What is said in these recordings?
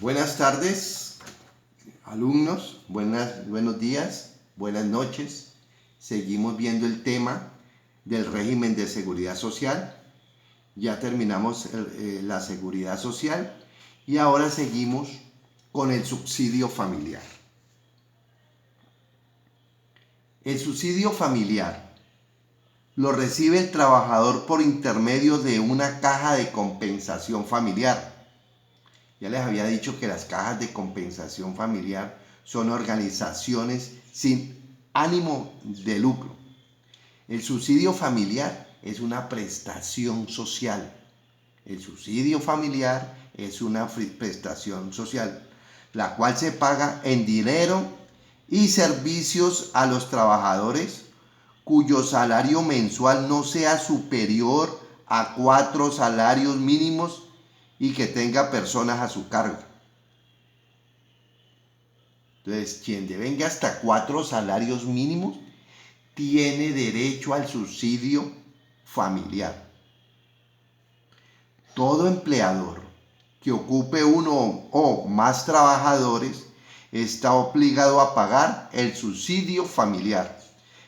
Buenas tardes, alumnos, buenos días, buenas noches. Seguimos viendo el tema del régimen de seguridad social. Ya terminamos la seguridad social y ahora seguimos con el subsidio familiar. El subsidio familiar lo recibe el trabajador por intermedio de una caja de compensación familiar. Ya les había dicho que las cajas de compensación familiar son organizaciones sin ánimo de lucro. El subsidio familiar es una prestación social. El subsidio familiar es una prestación social, la cual se paga en dinero y servicios a los trabajadores cuyo salario mensual no sea superior a 4 salarios mínimos y que tenga personas a su cargo. Entonces, quien devenga hasta 4 salarios mínimos tiene derecho al subsidio familiar. Todo empleador que ocupe uno o más trabajadores está obligado a pagar el subsidio familiar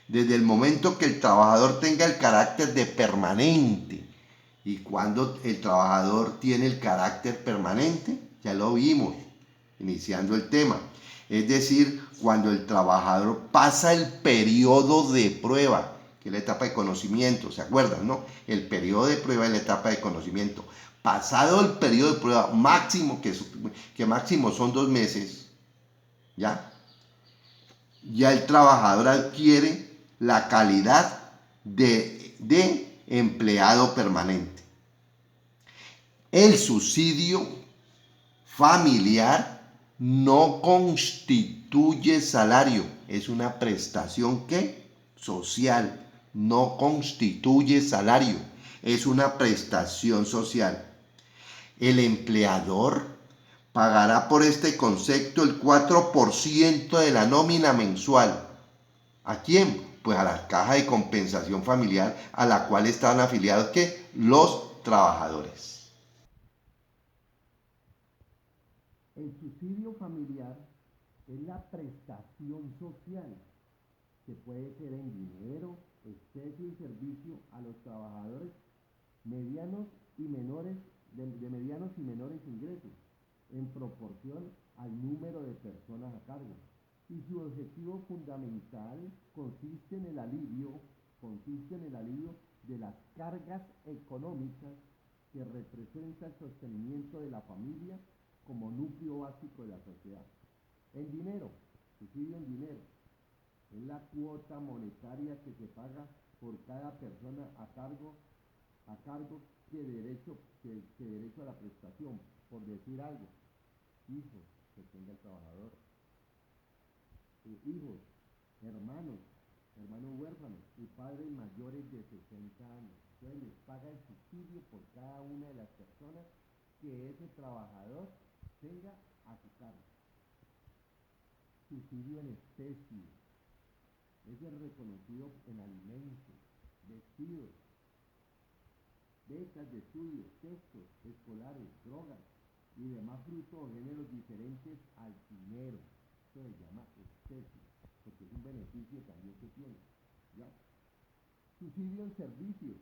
desde el momento que el trabajador tenga el carácter de permanente. Y cuando el trabajador tiene el carácter permanente, ya lo vimos iniciando el tema. Es decir, cuando el trabajador pasa el periodo de prueba, que es la etapa de conocimiento, ¿se acuerdan, no? El periodo de prueba es la etapa de conocimiento. Pasado el periodo de prueba máximo, que máximo son 2 meses, ya el trabajador adquiere la calidad de empleado permanente. El subsidio familiar no constituye salario, es una prestación que social, no constituye salario, es una prestación social. El empleador pagará por este concepto el 4% de la nómina mensual. ¿A quién? Pues a la caja de compensación familiar a la cual están afiliados ¿qué? Los trabajadores. El subsidio familiar es la prestación social que puede ser en dinero, especie y servicio a los trabajadores medianos y menores de medianos y menores ingresos en proporción al número de personas a cargo. Y su objetivo fundamental consiste en el alivio de las cargas económicas que representa el sostenimiento de la familia como núcleo básico de la sociedad. En dinero, subsidio en dinero, es la cuota monetaria que se paga por cada persona a cargo que derecho a la prestación, por decir algo, hijos que tenga el trabajador, hijos, hermanos huérfanos y padres mayores de 60 años. Entonces les paga el subsidio por cada una de las personas que ese trabajador tenga a su cargo. Subsidio en especie es el reconocido en alimentos, vestidos, becas de estudio, textos escolares, drogas y demás frutos o géneros diferentes al dinero. Esto se llama especie, porque es un beneficio también que tiene, ¿ya? Subsidio en servicios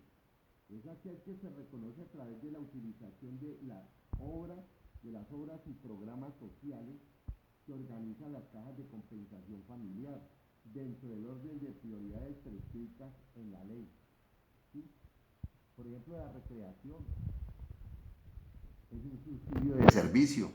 es aquel que se reconoce a través de la utilización de las obras y programas sociales que organizan las cajas de compensación familiar dentro del orden de prioridades prescritas en la ley. ¿Sí? Por ejemplo, la recreación es un subsidio de servicio.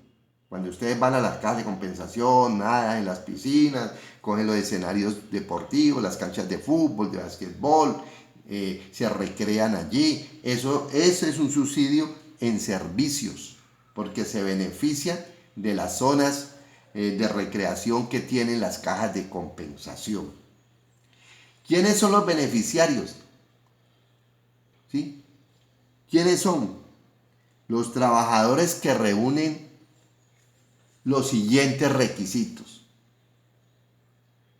Cuando ustedes van a las cajas de compensación, nadan en las piscinas, cogen los escenarios deportivos, las canchas de fútbol, de básquetbol, se recrean allí. Ese es un subsidio en servicios, porque se beneficia de las zonas de recreación que tienen las cajas de compensación. ¿Quiénes son los beneficiarios? ¿Sí? ¿Quiénes son? Los trabajadores que reúnen los siguientes requisitos.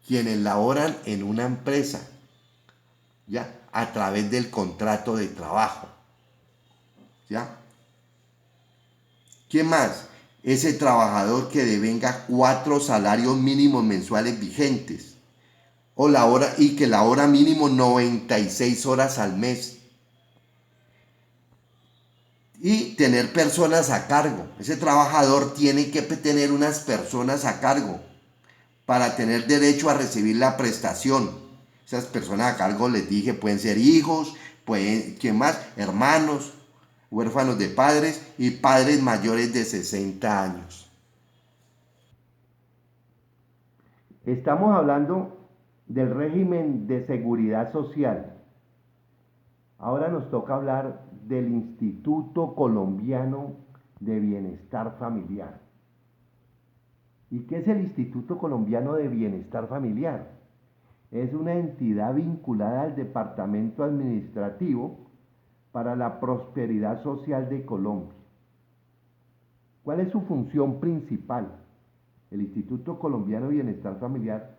Quienes laboran en una empresa, ¿ya? A través del contrato de trabajo, ¿ya? ¿Quién más? ese trabajador que devenga 4 salarios mínimos mensuales vigentes o y que la hora mínimo 96 horas al mes y tener personas a cargo. Ese trabajador tiene que tener unas personas a cargo para tener derecho a recibir la prestación. Esas personas a cargo, les dije, pueden ser hijos, ¿quién más? Hermanos, huérfanos de padres y padres mayores de 60 años. Estamos hablando del régimen de seguridad social. Ahora nos toca hablar del Instituto Colombiano de Bienestar Familiar. ¿Y qué es el Instituto Colombiano de Bienestar Familiar? Es una entidad vinculada al Departamento Administrativo para la Prosperidad Social de Colombia. ¿Cuál es su función principal? El Instituto Colombiano de Bienestar Familiar,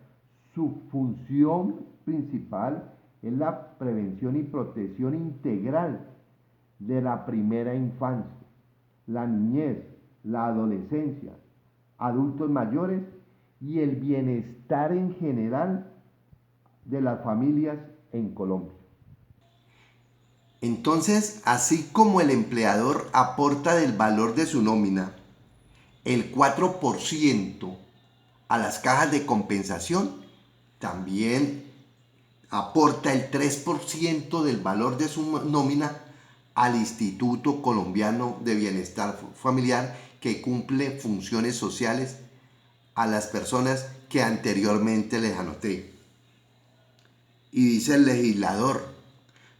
su función principal es la prevención y protección integral de la primera infancia, la niñez, la adolescencia, adultos mayores y el bienestar en general de las familias en Colombia. Entonces, así como el empleador aporta del valor de su nómina el 4% a las cajas de compensación, también aporta el 3% del valor de su nómina al Instituto Colombiano de Bienestar Familiar, que cumple funciones sociales a las personas que anteriormente les anoté. Y dice el legislador: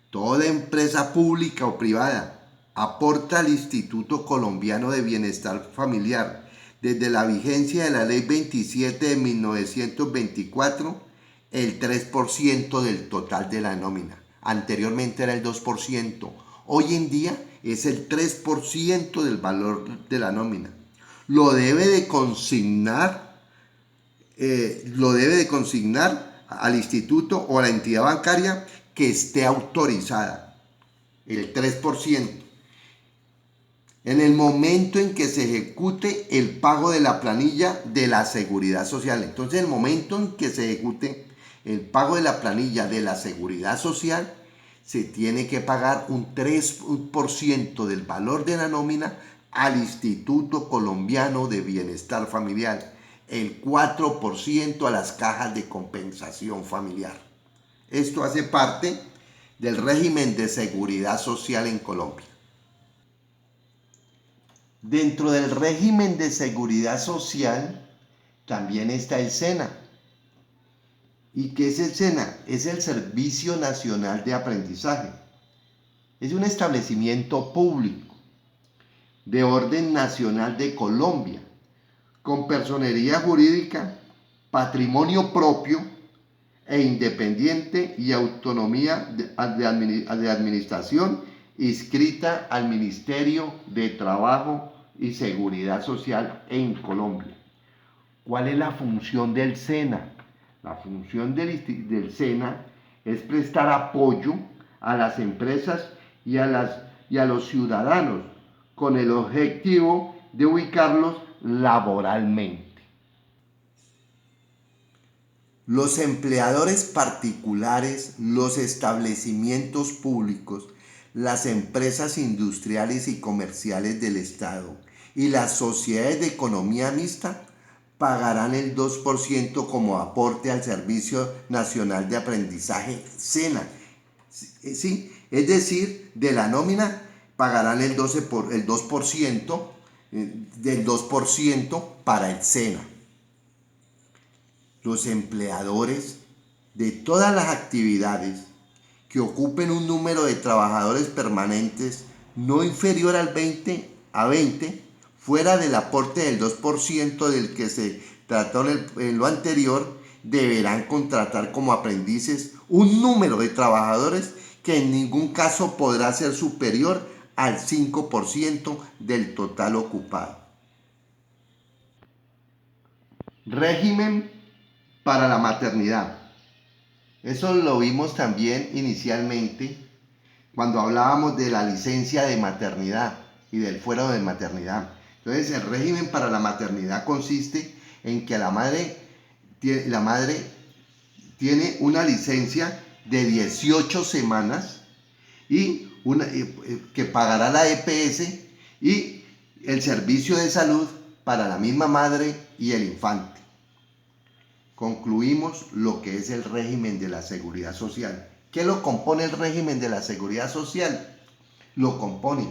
toda empresa pública o privada aporta al Instituto Colombiano de Bienestar Familiar desde la vigencia de la Ley 27 de 1924 el 3% del total de la nómina. Anteriormente era el 2%. Hoy en día es el 3% del valor de la nómina. Lo debe de consignar al instituto o a la entidad bancaria que esté autorizada, el 3%. En el momento en que se ejecute el pago de la planilla de la Seguridad Social. Entonces, en el momento en que se ejecute el pago de la planilla de la Seguridad Social, se tiene que pagar un 3% del valor de la nómina al Instituto Colombiano de Bienestar Familiar, el 4% a las cajas de compensación familiar. Esto hace parte del régimen de seguridad social en Colombia. Dentro del régimen de seguridad social también está el SENA. ¿Y qué es el SENA? Es el Servicio Nacional de Aprendizaje. Es un establecimiento público de orden nacional de Colombia, con personería jurídica, patrimonio propio e independiente y autonomía de administración, inscrita al Ministerio de Trabajo y Seguridad Social en Colombia. ¿Cuál es la función del SENA? La función del SENA es prestar apoyo a las empresas y a los ciudadanos con el objetivo de ubicarlos laboralmente. Los empleadores particulares, los establecimientos públicos, las empresas industriales y comerciales del Estado y las sociedades de economía mixta pagarán el 2% como aporte al Servicio Nacional de Aprendizaje SENA. ¿Sí? Es decir, de la nómina pagarán el 2% del 2% para el SENA. Los empleadores de todas las actividades que ocupen un número de trabajadores permanentes no inferior al 20 fuera del aporte del 2% del que se trató en lo anterior, deberán contratar como aprendices un número de trabajadores que en ningún caso podrá ser superior al 5% del total ocupado. Régimen para la maternidad. Eso lo vimos también inicialmente cuando hablábamos de la licencia de maternidad y del fuero de maternidad. Entonces, el régimen para la maternidad consiste en que la madre tiene una licencia de 18 semanas y que pagará la EPS y el servicio de salud para la misma madre y el infante. Concluimos lo que es el régimen de la seguridad social. ¿Qué lo compone el régimen de la seguridad social? Lo compone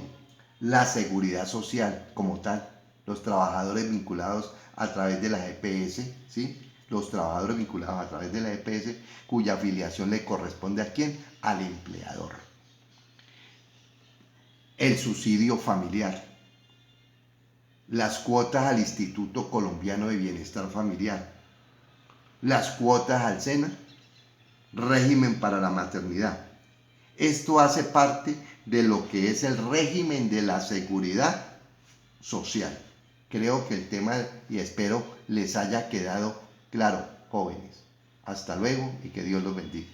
la seguridad social como tal, los trabajadores vinculados a través de las EPS, ¿sí? Los trabajadores vinculados a través de la EPS cuya afiliación le corresponde ¿a quién? Al empleador. El subsidio familiar, las cuotas al Instituto Colombiano de Bienestar Familiar, las cuotas al SENA, régimen para la maternidad. Esto hace parte de lo que es el régimen de la seguridad social. Creo que el tema, y espero les haya quedado claro, jóvenes. Hasta luego y que Dios los bendiga.